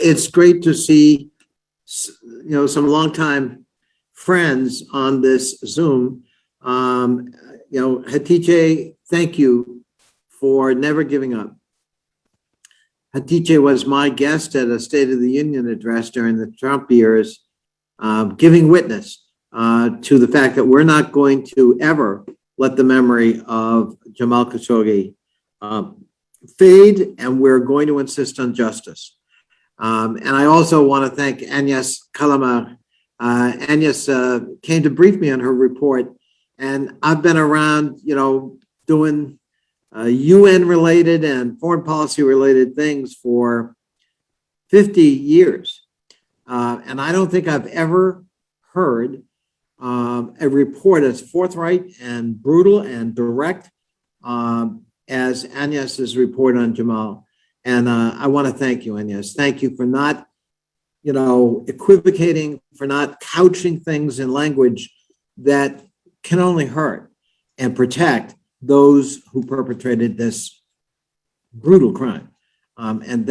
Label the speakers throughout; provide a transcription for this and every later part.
Speaker 1: It's great to see, some longtime friends on this Zoom. Hatice, thank you for never giving up. Hatice was my guest at a State of the Union address during the Trump years, giving witness to the fact that we're not going to ever let the memory of Jamal Khashoggi fade, and we're going to insist on justice. And I also want to thank Agnes Kalama. Agnes came to brief me on her report, and I've been around, doing UN-related and foreign policy-related things for 50 years. And I don't think I've ever heard a report as forthright and brutal and direct as Agnes's report on Jamal. And I want to thank you, Agnes. Thank you for not, equivocating, for not couching things in language that can only hurt and protect those who perpetrated this brutal crime. And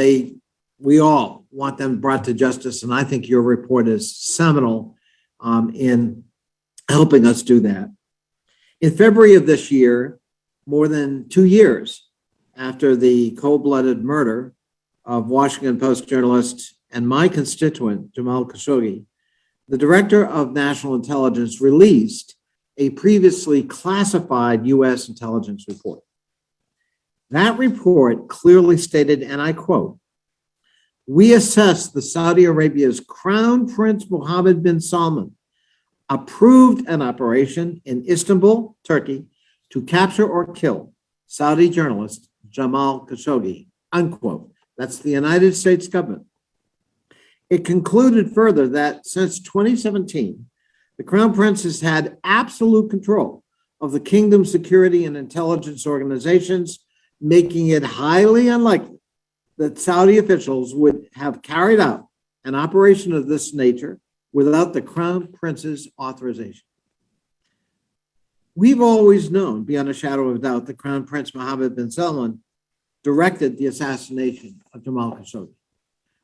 Speaker 1: we all want them brought to justice. And I think your report is seminal in helping us do that. In February of this year, more than 2 years after the cold-blooded murder of Washington Post journalist and my constituent, Jamal Khashoggi, the Director of National Intelligence released a previously classified U.S. intelligence report. That report clearly stated, and I quote, "We assess the Saudi Arabia's Crown Prince Mohammed bin Salman approved an operation in Istanbul, Turkey, to capture or kill Saudi journalist Jamal Khashoggi," unquote. That's the United States government. It concluded further that since 2017, the Crown Prince has had absolute control of the kingdom's security and intelligence organizations, making it highly unlikely that Saudi officials would have carried out an operation of this nature without the Crown Prince's authorization. We've always known, beyond a shadow of doubt, that Crown Prince Mohammed bin Salman directed the assassination of Jamal Khashoggi.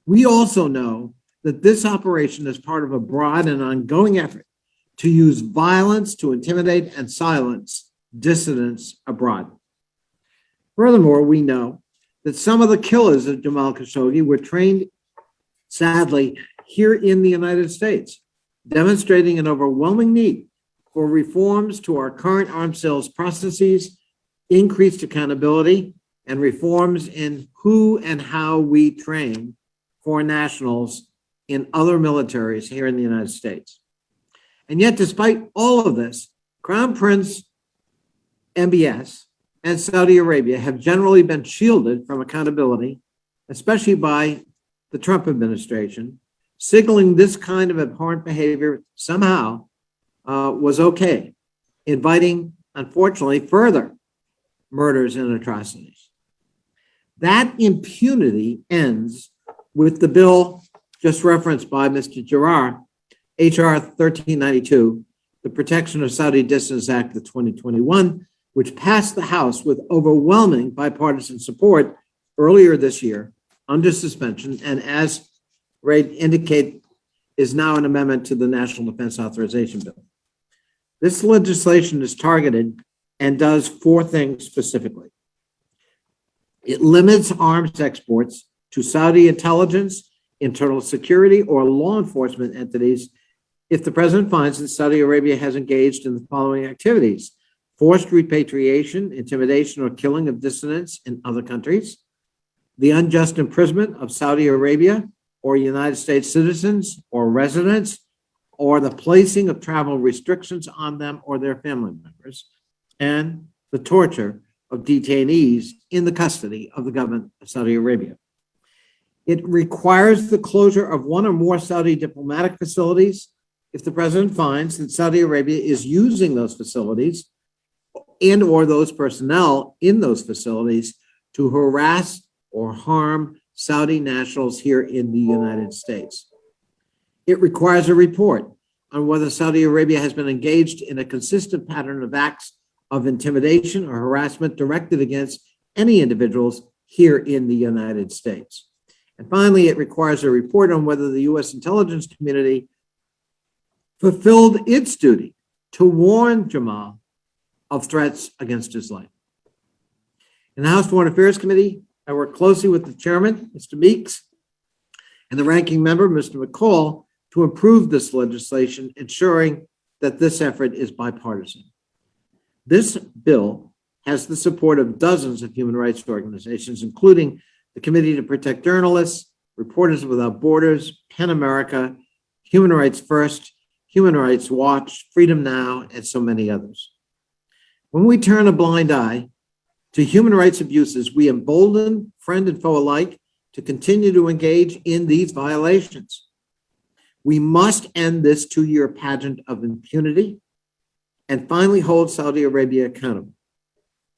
Speaker 1: We also know that this operation is part of a broad and ongoing effort to use violence to intimidate and silence dissidents abroad. Furthermore, we know that some of the killers of Jamal Khashoggi were trained, sadly, here in the United States, demonstrating an overwhelming need for reforms to our current arms sales processes, increased accountability, and reforms in who and how we train foreign nationals in other militaries here in the United States. And yet, despite all of this, Crown Prince MBS and Saudi Arabia have generally been shielded from accountability, especially by the Trump administration, signaling this kind of abhorrent behavior somehow was okay, inviting, unfortunately, further murders and atrocities. That impunity ends with the bill just referenced by Mr. Girar, H.R. 1392, the Protection of Saudi Dissidents Act of 2021, which passed the House with overwhelming bipartisan support earlier this year under suspension, and as Ray indicated, is now an amendment to the National Defense Authorization Bill. This legislation is targeted and does four things specifically. It limits arms exports to Saudi intelligence, internal security, or law enforcement entities if the president finds that Saudi Arabia has engaged in the following activities: forced repatriation, intimidation, or killing of dissidents in other countries, the unjust imprisonment of Saudi Arabia or United States citizens or residents, or the placing of travel restrictions on them or their family members, and the torture of detainees in the custody of the government of Saudi Arabia. It requires the closure of one or more Saudi diplomatic facilities if the president finds that Saudi Arabia is using those facilities and or those personnel in those facilities to harass or harm Saudi nationals here in the United States. It requires a report on whether Saudi Arabia has been engaged in a consistent pattern of acts of intimidation or harassment directed against any individuals here in the United States. And finally, it requires a report on whether the U.S. intelligence community fulfilled its duty to warn Jamal of threats against his life. In the House Foreign Affairs Committee, I worked closely with the chairman, Mr. Meeks, and the ranking member, Mr. McCall, to improve this legislation, ensuring that this effort is bipartisan. This bill has the support of dozens of human rights organizations, including the Committee to Protect Journalists, Reporters Without Borders, PEN America, Human Rights First, Human Rights Watch, Freedom Now, and so many others. When we turn a blind eye to human rights abuses, we embolden friend and foe alike to continue to engage in these violations. We must end this two-year pageant of impunity and finally hold Saudi Arabia accountable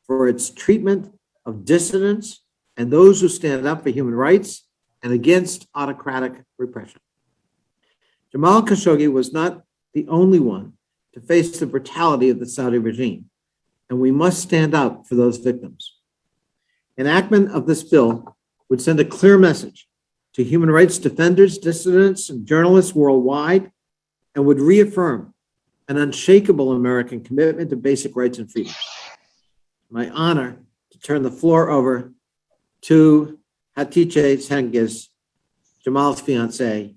Speaker 1: for its treatment of dissidents and those who stand up for human rights and against autocratic repression. Jamal Khashoggi was not the only one to face the brutality of the Saudi regime, and we must stand up for those victims. Enactment of this bill would send a clear message to human rights defenders, dissidents, and journalists worldwide, and would reaffirm an unshakable American commitment to basic rights and freedoms. My honor to turn the floor over to Hatice Cengiz, Jamal's fiancée,